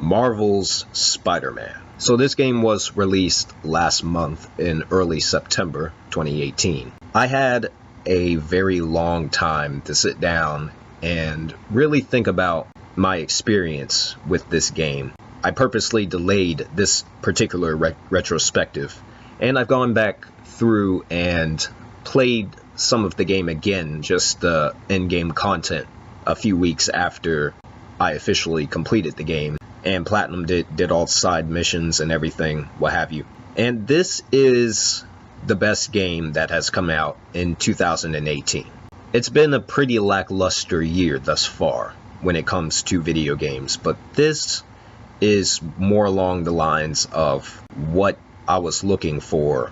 Marvel's Spider-Man. So this game was released last month in early September 2018. I had a very long time to sit down and really think about my experience with this game. I purposely delayed this particular retrospective, and I've gone back through and played some of the game again, just the in-game content, a few weeks after I officially completed the game and platinum did all side missions and everything, what have you. And this is the best game that has come out in 2018. It's been a pretty lackluster year thus far when it comes to video games, but this is more along the lines of what I was looking for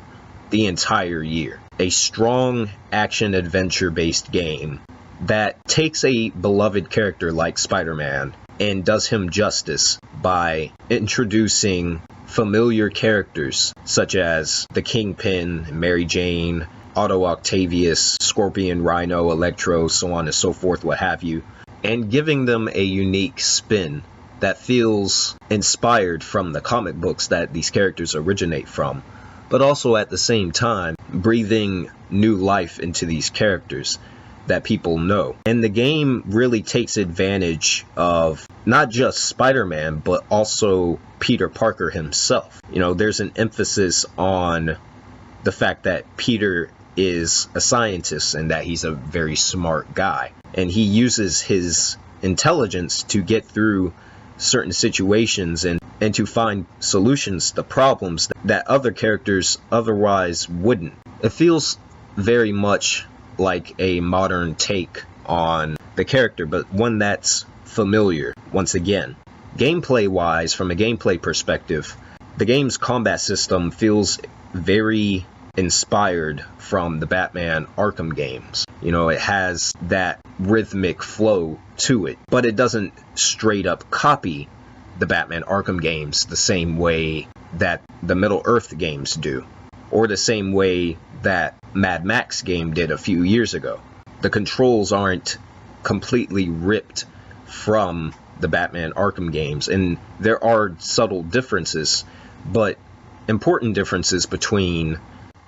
the entire year. A strong action-adventure based game that takes a beloved character like Spider-Man and does him justice by introducing familiar characters such as the Kingpin, Mary Jane, Otto Octavius, Scorpion, Rhino, Electro, so on and so forth, what have you, and giving them a unique spin that feels inspired from the comic books that these characters originate from, but also at the same time breathing new life into these characters that people know. And the game really takes advantage of not just Spider-Man, but also Peter Parker himself. You know, there's an emphasis on the fact that Peter is a scientist and that he's a very smart guy. And he uses his intelligence to get through certain situations and to find solutions to problems that other characters otherwise wouldn't. It feels very much like a modern take on the character, but one that's familiar once again. Gameplay wise, from a gameplay perspective, the game's combat system feels very inspired from the Batman Arkham games. You know, it has that rhythmic flow to it, but it doesn't straight up copy the Batman Arkham games the same way that the Middle-earth games do, or the same way that Mad Max game did a few years ago. The controls aren't completely ripped from the Batman Arkham games, and there are subtle differences, but important differences between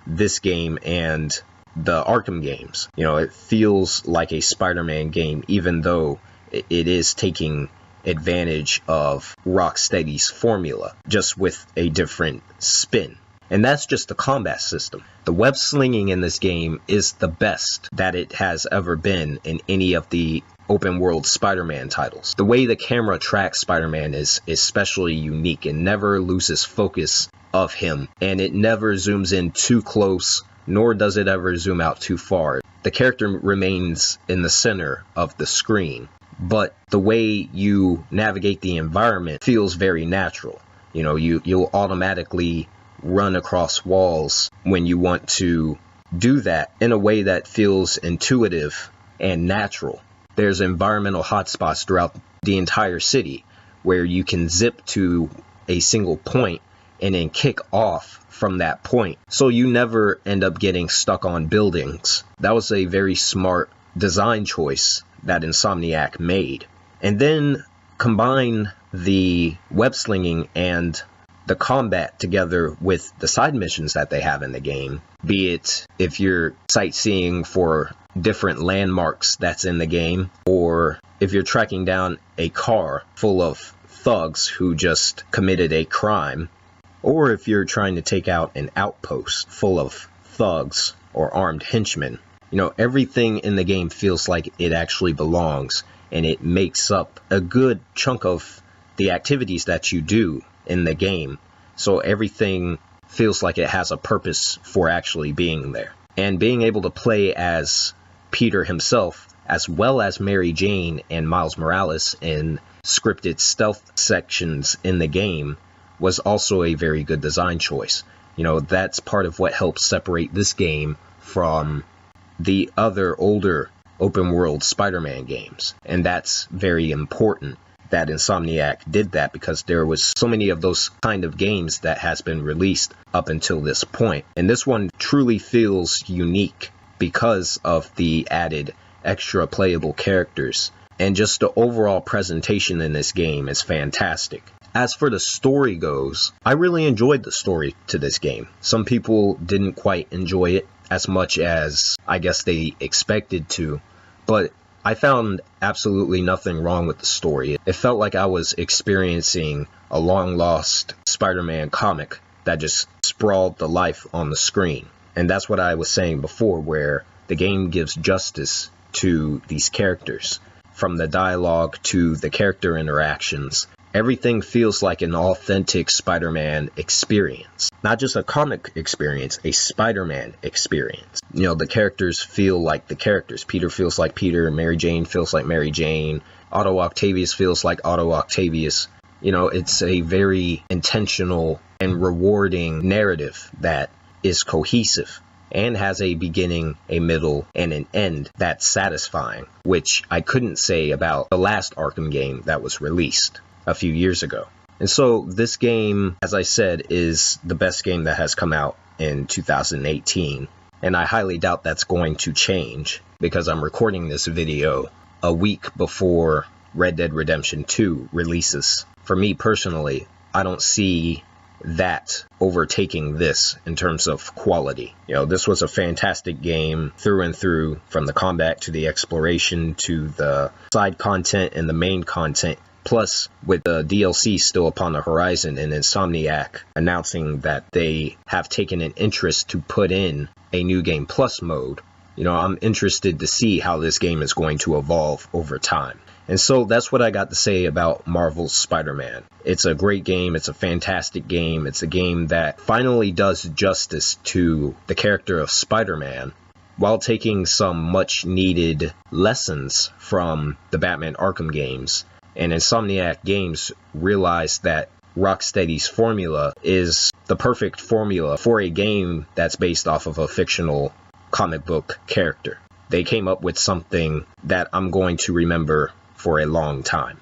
this game and the Arkham games. You know, it feels like a Spider-Man game, even though it is taking advantage of Rocksteady's formula, just with a different spin. And that's just the combat system. The web slinging in this game is the best that it has ever been in any of the open world Spider-Man titles. The way the camera tracks Spider-Man is especially unique and never loses focus of him, and it never zooms in too close, nor does it ever zoom out too far. The character remains in the center of the screen, but the way you navigate the environment feels very natural. You know, you'll automatically run across walls when you want to do that in a way that feels intuitive and natural. There's environmental hotspots throughout the entire city where you can zip to a single point and then kick off from that point, so you never end up getting stuck on buildings. That was a very smart design choice that Insomniac made. And then combine the web slinging and the combat together with the side missions that they have in the game, be it if you're sightseeing for different landmarks that's in the game, or if you're tracking down a car full of thugs who just committed a crime, or if you're trying to take out an outpost full of thugs or armed henchmen. You know, everything in the game feels like it actually belongs, and it makes up a good chunk of the activities that you do in the game. So everything feels like it has a purpose for actually being there. And being able to play as Peter himself, as well as Mary Jane and Miles Morales in scripted stealth sections in the game, was also a very good design choice. You know, that's part of what helps separate this game from the other older open world Spider-Man games. And that's very important that Insomniac did that, because there was so many of those kind of games that has been released up until this point. And this one truly feels unique because of the added extra playable characters. And just the overall presentation in this game is fantastic. As for the story goes, I really enjoyed the story to this game. Some people didn't quite enjoy it as much as I guess they expected to, but I found absolutely nothing wrong with the story. It felt like I was experiencing a long-lost Spider-Man comic that just sprawled the life on the screen. And that's what I was saying before, where the game gives justice to these characters. From the dialogue to the character interactions, everything feels like an authentic Spider-Man experience. Not just a comic experience, a Spider-Man experience. You know, the characters feel like the characters. Peter feels like Peter, Mary Jane feels like Mary Jane, Otto Octavius feels like Otto Octavius. You know, it's a very intentional and rewarding narrative that is cohesive and has a beginning, a middle, and an end that's satisfying, which I couldn't say about the last Arkham game that was released a few years ago. And so this game, as I said, is the best game that has come out in 2018, and I highly doubt that's going to change because I'm recording this video a week before Red Dead Redemption 2 releases. For me personally, I don't see that overtaking this in terms of quality. You know, this was a fantastic game through and through, from the combat to the exploration to the side content and the main content. Plus, with the DLC still upon the horizon and Insomniac announcing that they have taken an interest to put in a New Game Plus mode, you know, I'm interested to see how this game is going to evolve over time. And so that's what I got to say about Marvel's Spider-Man. It's a great game. It's a fantastic game. It's a game that finally does justice to the character of Spider-Man while taking some much needed lessons from the Batman Arkham games. And Insomniac Games realized that Rocksteady's formula is the perfect formula for a game that's based off of a fictional comic book character. They came up with something that I'm going to remember for a long time.